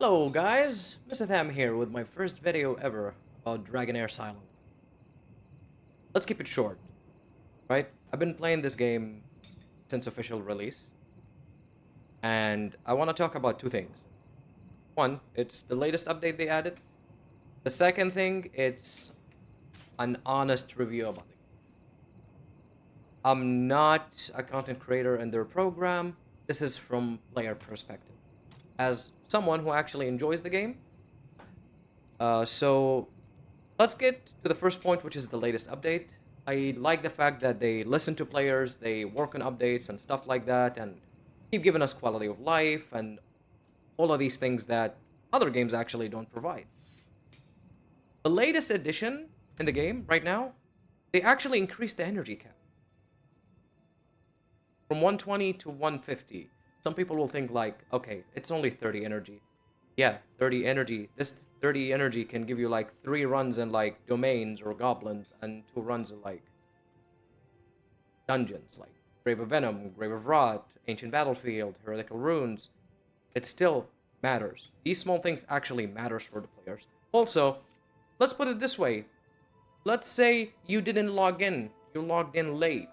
Hello guys, Mr. Tham here with my first video ever about Dragonheir Silent. Let's keep it short, right? I've been playing this game since official release, and I want to talk about two things. One, it's the latest update they added. The second thing, it's an honest review about it. I'm not a content creator in their program. This is from player perspective. As someone who actually enjoys the game. So let's get to the first point, which is the latest update. I like the fact that they listen to players, they work on updates and stuff like that, and keep giving us quality of life and all of these things that other games actually don't provide. The latest addition in the game right now, they actually increased the energy cap from 120 to 150. Some people will think like, okay, it's only 30 energy. Yeah, 30 energy. This 30 energy can give you like 3 runs in like domains or goblins and 2 runs in like dungeons, like Grave of Venom, Grave of Rot, Ancient Battlefield, Heretical Runes. It still matters. These small things actually matters for the players. Also, let's put it this way. Let's say you didn't log in. You logged in late.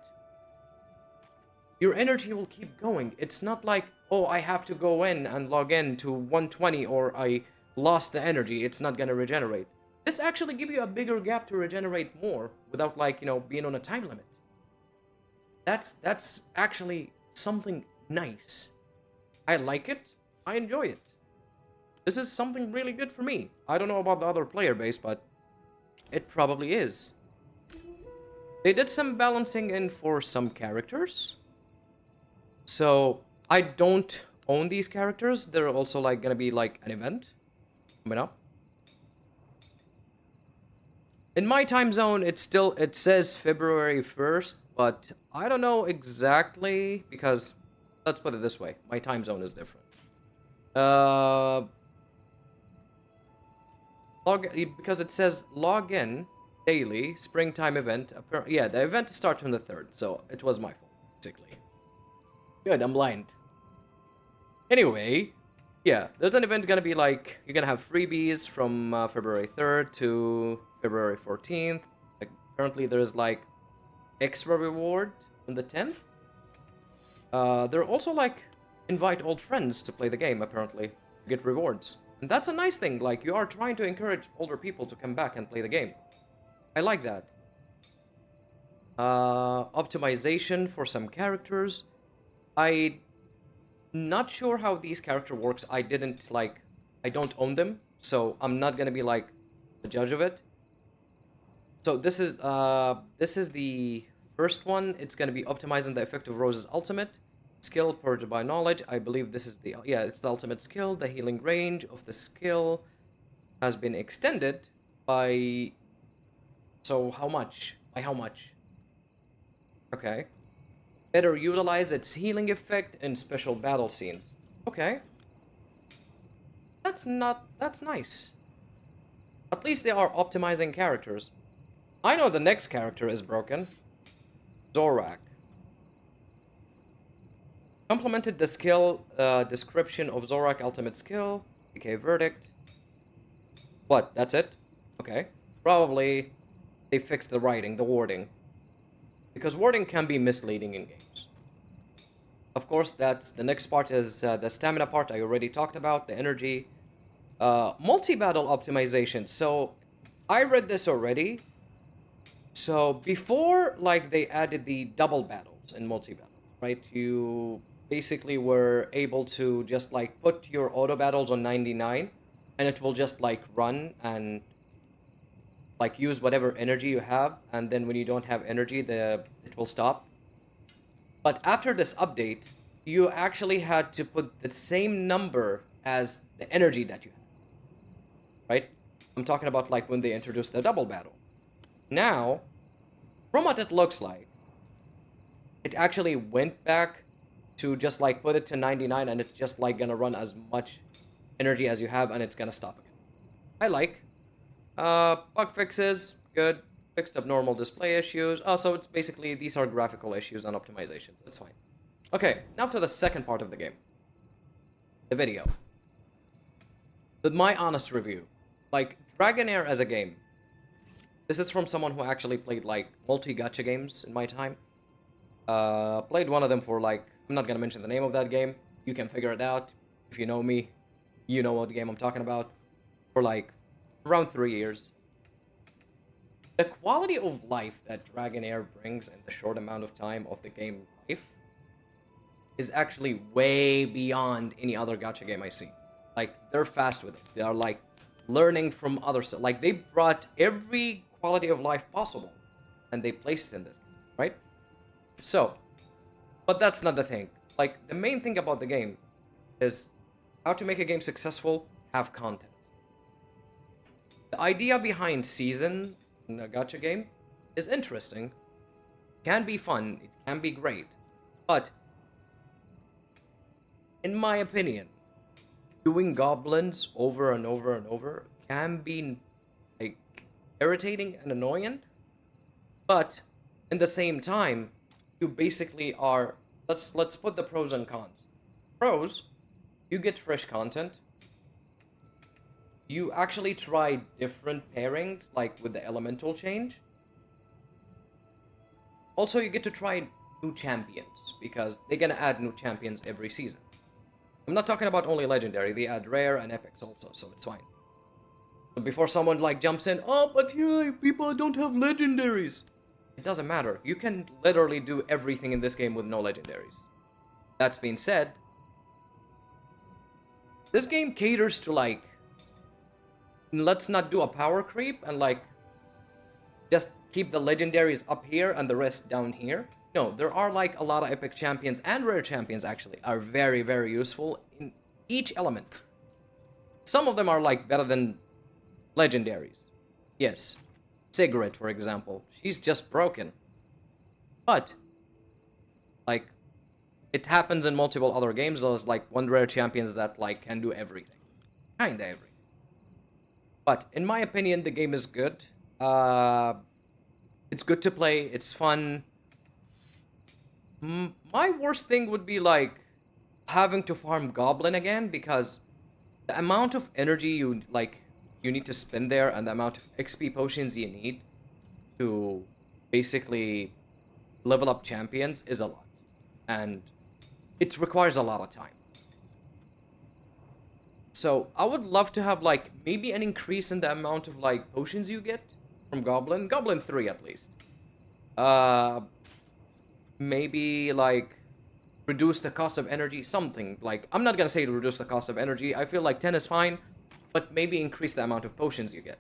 Your energy will keep going. It's not like, oh, I have to go in and log in to 120 or I lost the energy. It's not going to regenerate. This actually gives you a bigger gap to regenerate more without like, being on a time limit. That's actually something nice. I like it. I enjoy it. This is something really good for me. I don't know about the other player base, but it probably is. They did some balancing in for some characters. So, I don't own these characters. They're also like gonna be like an event coming up. In my time zone, it says February 1st, but I don't know exactly because let's put it this way. My time zone is different. Because it says log in daily springtime event. Yeah, the event starts on the 3rd, so it was my fault basically. Good, I'm blind. Anyway, yeah, there's an event gonna be like, you're gonna have freebies from February 3rd to February 14th. Like, currently there's like extra reward on the 10th. They're also like, invite old friends to play the game, apparently, to get rewards. And that's a nice thing, like, you are trying to encourage older people to come back and play the game. I like that. Optimization for some characters. I'm not sure how these character works. I don't own them, so I'm not gonna be like the judge of it. So this is the first one. It's gonna be optimizing the effect of Rose's ultimate skill purged by knowledge. I believe this is it's the ultimate skill. The healing range of the skill has been extended by. So how much? By how much? Okay. Better utilize its healing effect in special battle scenes. Okay. That's nice. At least they are optimizing characters. I know the next character is broken. Zorak. Complemented the skill description of Zorak ultimate skill. PK verdict. What? That's it? Okay. Probably they fixed the writing, the wording. Because wording can be misleading in games. Of course, that's the next part is the stamina part I already talked about, the energy. Multi-battle optimization. So, I read this already. So, before, like, they added the double battles in multi-battle, right? You basically were able to just, like, put your auto battles on 99, and it will just, like, run and like use whatever energy you have, and then when you don't have energy, it will stop. But after this update, you actually had to put the same number as the energy that you have, right? I'm talking about like when they introduced the double battle. Now, from what it looks like, it actually went back to just like put it to 99, and it's just like gonna run as much energy as you have, and it's gonna stop again. I like. Bug fixes, good. Fixed abnormal display issues. Oh, so it's basically, these are graphical issues and optimizations. That's fine. Okay, now to the second part of the game. The video. my honest review, like Dragonheir as a game. This is from someone who actually played like multi-gacha games in my time. Played one of them for like, I'm not gonna mention the name of that game. You can figure it out. If you know me, you know what game I'm talking about. For like around 3 years. The quality of life that Dragonheir brings in the short amount of time of the game life is actually way beyond any other gacha game I see. Like, they're fast with it. They are like learning from other stuff. Like, they brought every quality of life possible and they placed it in this game, right? So, but that's not the thing. Like, the main thing about the game is how to make a game successful, have content. The idea behind seasons in a gacha game is interesting, can be fun, it can be great, but in my opinion, doing goblins over and over and over can be like irritating and annoying, but in the same time, you basically are, let's put the pros and cons. Pros, you get fresh content. You actually try different pairings, like with the elemental change. Also, you get to try new champions, because they're gonna add new champions every season. I'm not talking about only legendary, they add rare and epics also, so it's fine. So before someone like jumps in, oh, but yeah, people don't have legendaries. It doesn't matter. You can literally do everything in this game with no legendaries. That's being said, this game caters to like, let's not do a power creep and like just keep the legendaries up here and the rest down here. No, there are like a lot of epic champions and rare champions actually are very, very useful in each element. Some of them are like better than legendaries. Yes. Sigrid, for example. She's just broken. But, like, it happens in multiple other games. There's like one rare champions that like can do everything. Kinda everything. But in my opinion, the game is good. It's good to play. It's fun. My worst thing would be like having to farm goblin again, because the amount of energy you need to spend there and the amount of XP potions you need to basically level up champions is a lot, and it requires a lot of time. So I would love to have like maybe an increase in the amount of like potions you get from Goblin 3 at least. Uh, Maybe like reduce the cost of energy, something like, I'm not gonna say to reduce the cost of energy. I feel like 10 is fine, but maybe increase the amount of potions you get,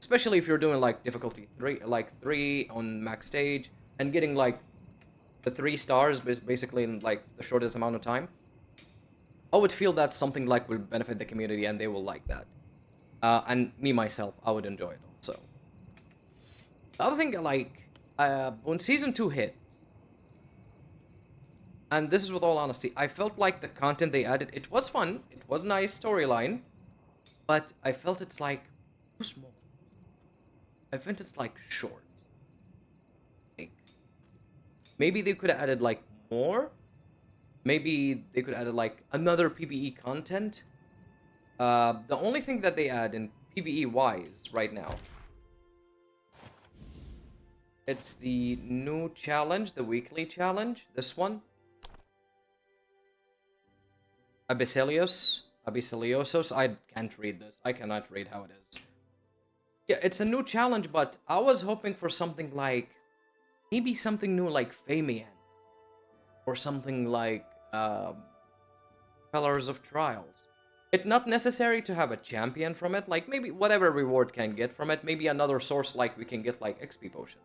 especially if you're doing like difficulty 3, like 3 on max stage and getting like the 3 stars basically in like the shortest amount of time. I would feel that something like would benefit the community and they will like that. And me myself, I would enjoy it also. The other thing, like, when season 2 hit, and this is with all honesty, I felt like the content they added, it was fun, it was nice storyline, but I felt it's like too small. I felt it's like short. Like, maybe they could have added like more. Maybe they could add like another PvE content. The only thing that they add in PvE wise right now, it's the new challenge, the weekly challenge. This one, Abyssiliosos. I can't read this. I cannot read how it is. Yeah, it's a new challenge, but I was hoping for something like, maybe something new like Famian, or something like Pillars of Trials. It's not necessary to have a champion from it, like maybe whatever reward can get from it, maybe another source like we can get like XP potions.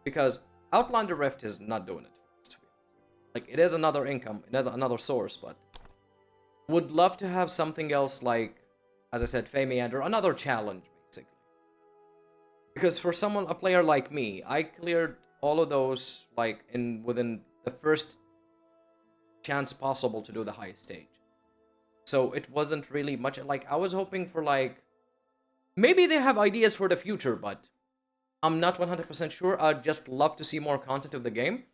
Because Outlander Rift is not doing it for us, to be honest. Like, it is another income, another source, but would love to have something else like, as I said, Famian, or another challenge, basically. Because for someone, a player like me, I cleared all of those like within the first chance possible to do the highest stage. So it wasn't really much, like, I was hoping for like, maybe they have ideas for the future, but I'm not 100% sure. I'd just love to see more content of the game.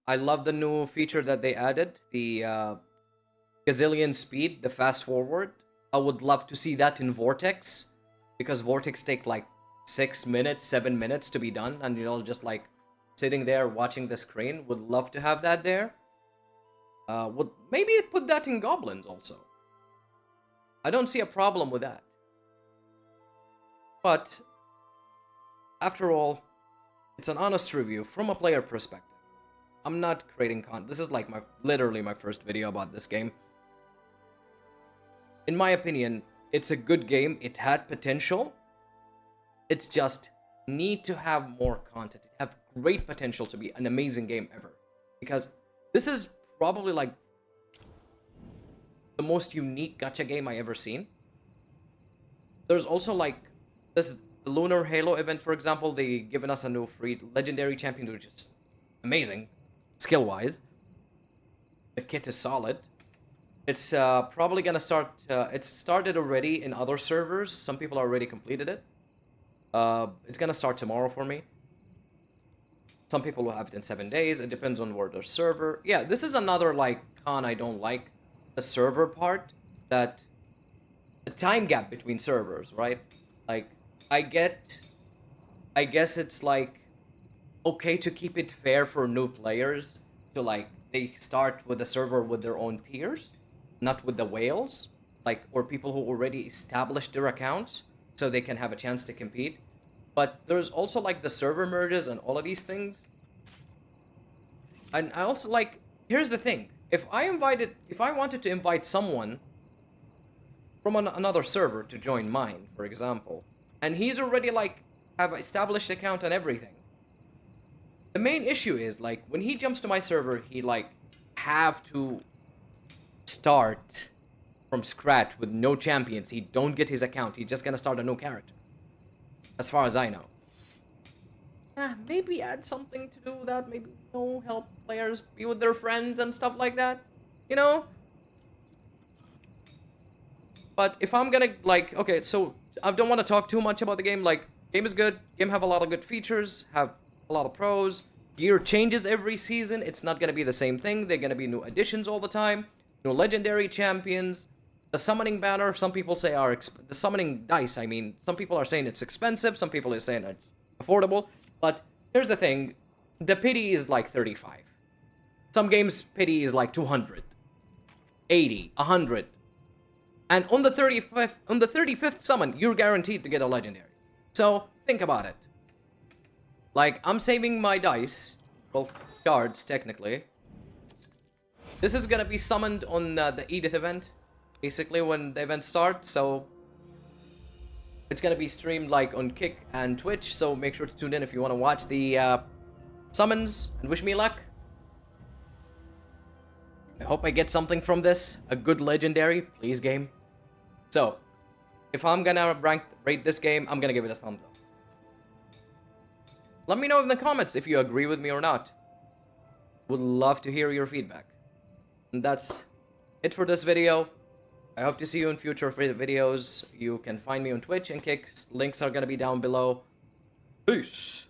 I love the new feature that they added, the gazillion speed, the fast forward. I would love to see that in Vortex, because Vortex take like 6 minutes, 7 minutes to be done, and you know, just like sitting there watching the screen. Would love to have that there. Would maybe put that in Goblins also. I don't see a problem with that. But after all, it's an honest review from a player perspective. I'm not creating content. This is like literally my first video about this game. In my opinion, it's a good game. It had potential. It's just need to have more content. It have great potential to be an amazing game ever. Because this is probably like the most unique gacha game I ever seen. There's also like this the Lunar Halo event, for example. They given us a new free legendary champion, which is amazing, skill-wise. The kit is solid. It's probably gonna start. It's started already in other servers. Some people already completed it. It's gonna start tomorrow for me. Some people will have it in 7 days. It depends on where their server. Yeah, this is another like con I don't like. The server part, that the time gap between servers, right? Like, I guess it's like okay to keep it fair for new players to like they start with a server with their own peers, not with the whales, like, or people who already established their accounts so they can have a chance to compete. But there's also like the server merges and all of these things. And I also like, here's the thing. If I wanted to invite someone from another server to join mine, for example, and he's already like have established account and everything, the main issue is like when he jumps to my server, he like have to start from scratch with no champions. He don't get his account. He's just gonna start a new character, as far as I know. Maybe add something to do with that. Maybe, you know, help players be with their friends and stuff like that. You know? But if I'm gonna, like, okay, so I don't want to talk too much about the game. Like, game is good. Game have a lot of good features. Have a lot of pros. Gear changes every season. It's not gonna be the same thing. They're gonna be new additions all the time. New legendary champions. The summoning banner, some people say the summoning dice, I mean, some people are saying it's expensive. Some people are saying it's affordable. But here's the thing, the pity is like 35. Some games pity is like 200, 80, 100. And on the 35th summon, you're guaranteed to get a legendary. So think about it. Like, I'm saving my dice, well, cards technically. This is gonna be summoned on the Edith event, basically when the event starts. So it's gonna be streamed like on Kick and Twitch, so make sure to tune in if you want to watch the summons, and wish me luck. I hope I get something from this, a good legendary, please game. So, if I'm gonna rate this game, I'm gonna give it a thumbs up. Let me know in the comments if you agree with me or not. Would love to hear your feedback. And that's it for this video. I hope to see you in future videos. You can find me on Twitch and Kick. Links are gonna be down below. Peace.